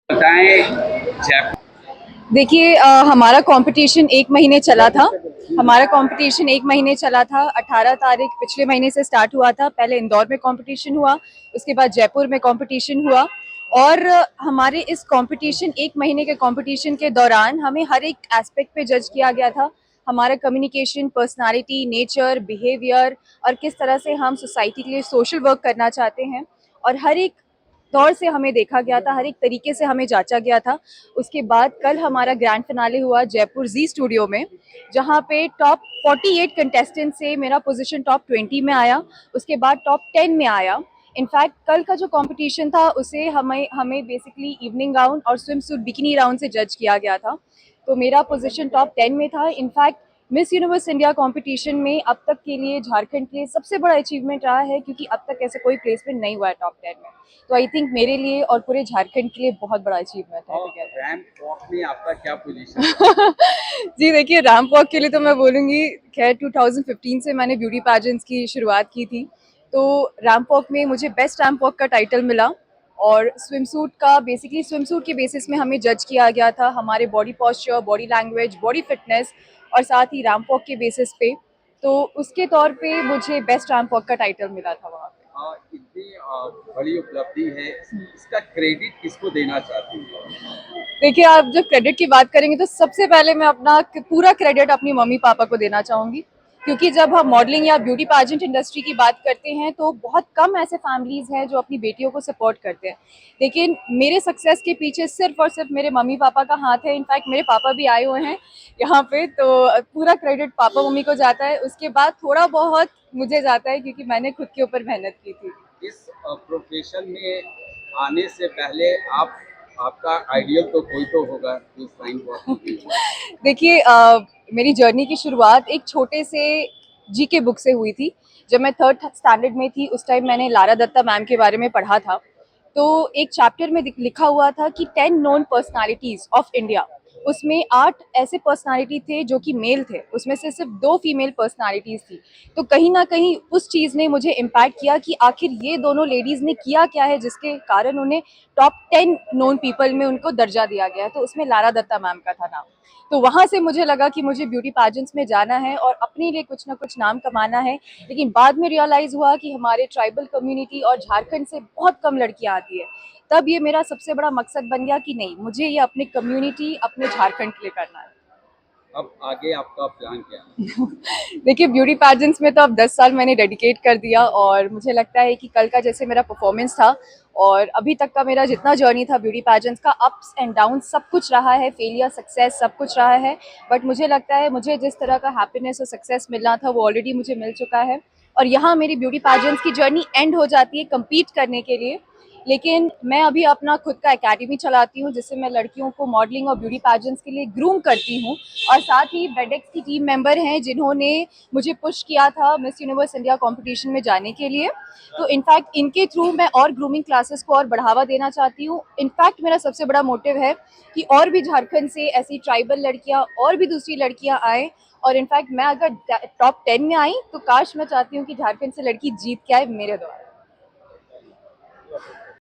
बताएं जयपुर। देखिए हमारा कंपटीशन 1 महीने चला था। हमारा कंपटीशन 1 महीने चला था। 18 तारीख पिछले महीने से स्टार्ट हुआ था। पहले इंदौर में कंपटीशन हुआ, उसके बाद जयपुर में कंपटीशन हुआ। और हमारे इस कंपटीशन 1 महीने के कंपटीशन के दौरान हमें हर एक एस्पेक्ट पे जज किया गया था। हमारा कम्युनिकेशन, पर्सनालिटी, नेचर, बिहेवियर और किस तरह से हम सोसाइटी के लिए सोशल वर्क करना चाहते हैं, और हर एक तौर से हमें देखा गया था, हर एक तरीके से हमें जांचा गया था। उसके बाद कल हमारा ग्रैंड फिनाले हुआ जयपुर जी स्टूडियो में, जहां पे टॉप 48 कंटेस्टेंट से मेरा पोजीशन टॉप 20 में आया, उसके बाद टॉप 10 में आया। इनफैक्ट कल का जो कंपटीशन था उसे हमें हमें बेसिकली इवनिंग गाउन और स्विम सूट बिकिनी राउंड से जज किया गया था। तो मेरा पोजीशन टॉप 10 में था। In fact miss universe India competition में अब तक के लिए झारखंड के लिए सबसे बड़ा अचीवमेंट रहा है, क्योंकि अब तक ऐसे कोई प्लेसमेंट नहीं हुआ है टॉप 10 में। तो आई थिंक मेरे लिए और पूरे झारखंड के लिए बहुत बड़ा अचीवमेंट है। और रैंप वॉक में आपका क्या पोजीशन? जी देखिए, रैंप वॉक के लिए तो मैं बोलूँगी, खैर 2015 से मैंने ब्यूटी पैजेंट्स की शुरुआत की थी। तो रैंप वॉक में मुझे बेस्ट रैंप वॉक का टाइटल मिला। और स्विमसूट का बेसिकली स्विमसूट के बेसिस में हमें जज किया गया था, हमारे body posture, body language, body fitness और साथ ही रैंप वॉक के बेसिस पे। तो उसके तौर पे मुझे बेस्ट रैंप वॉक का टाइटल मिला था वहाँ पे। इतनी बड़ी उपलब्धि है, इसका क्रेडिट किसको देना चाहती हैं? देखिए, आप जब क्रेडिट की बात करेंगे तो सबसे पहले मैं अपना पूरा क्रेडिट अपनी मम्मी पापा को देना चाहूँगी, क्योंकि जब हम मॉडलिंग या ब्यूटी पैजेंट इंडस्ट्री की बात करते हैं तो बहुत कम ऐसे फैमिलीज़ हैं जो अपनी बेटियों को सपोर्ट करते हैं। लेकिन मेरे सक्सेस के पीछे सिर्फ़ और सिर्फ मेरे मम्मी पापा का हाथ है। इनफैक्ट मेरे पापा भी आए हुए हैं यहाँ पे, तो पूरा क्रेडिट पापा मम्मी को जाता है। उसके बाद थोड़ा बहुत मुझे जाता है, क्योंकि मैंने खुद के ऊपर मेहनत की थी। इस प्रोफेशन में आने से पहले आप आपका आइडियल तो कोई तो होगा जो साइन वॉक की। देखिए, मेरी जर्नी की शुरुआत एक छोटे से जीके बुक से हुई थी। जब मैं थर्ड स्टैंडर्ड में थी उस टाइम मैंने लारा दत्ता मैम के बारे में पढ़ा था। तो एक चैप्टर में लिखा हुआ था कि 10 नोन पर्सनालिटीज ऑफ इंडिया। उसमें 8 ऐसे पर्सनालिटी थे जो कि मेल थे, उसमें से सिर्फ 2 फीमेल पर्सनालिटीज थी। तो कहीं ना कहीं उस चीज़ ने मुझे इम्पैक्ट किया कि आखिर ये दोनों लेडीज़ ने किया क्या है जिसके कारण उन्हें टॉप 10 नोन पीपल में उनको दर्जा दिया गया। तो उसमें लारा दत्ता मैम का था नाम। तो वहाँ से मुझे लगा कि मुझे ब्यूटी पैजेंट्स में जाना है और अपने लिए कुछ ना कुछ नाम कमाना है। लेकिन बाद में रियलाइज़ हुआ कि हमारे ट्राइबल कम्युनिटी और झारखंड से बहुत कम लड़कियाँ आती है। तब ये मेरा सबसे बड़ा मकसद बन गया कि नहीं, मुझे ये अपनी कम्युनिटी, अपने झारखंड के लिए करना है। अब आगे आपका प्लान क्या है? देखिए, ब्यूटी पैजेंट्स में तो अब 10 साल मैंने डेडिकेट कर दिया, और मुझे लगता है कि कल का जैसे मेरा परफॉर्मेंस था और अभी तक का मेरा जितना जर्नी था ब्यूटी पैजेंट्स का, अप्स एंड डाउन सब कुछ रहा है, फेलियर सक्सेस सब कुछ रहा है। बट मुझे लगता है मुझे जिस तरह का हैप्पीनेस और सक्सेस मिलना था वो ऑलरेडी मुझे मिल चुका है। और यहाँ मेरी ब्यूटी पैजेंट्स की जर्नी एंड हो जाती है कम्पीट करने के लिए। लेकिन मैं अभी अपना खुद का एकेडमी चलाती हूँ, जिससे मैं लड़कियों को मॉडलिंग और ब्यूटी पैजेंट्स के लिए ग्रूम करती हूँ। और साथ ही बेडेक्स की टीम मेंबर हैं जिन्होंने मुझे पुश किया था मिस यूनिवर्स इंडिया कंपटीशन में जाने के लिए। तो इनफैक्ट इनके थ्रू मैं और ग्रूमिंग क्लासेस को और बढ़ावा देना चाहती हूँ। इनफैक्ट मेरा सबसे बड़ा मोटिव है कि और भी झारखंड से ऐसी ट्राइबल लड़कियाँ और भी दूसरी लड़कियाँ आएँ। और इनफैक्ट मैं अगर टॉप 10 में आई तो काश मैं चाहती हूँ कि झारखंड से लड़की जीत के आए मेरे द्वारा।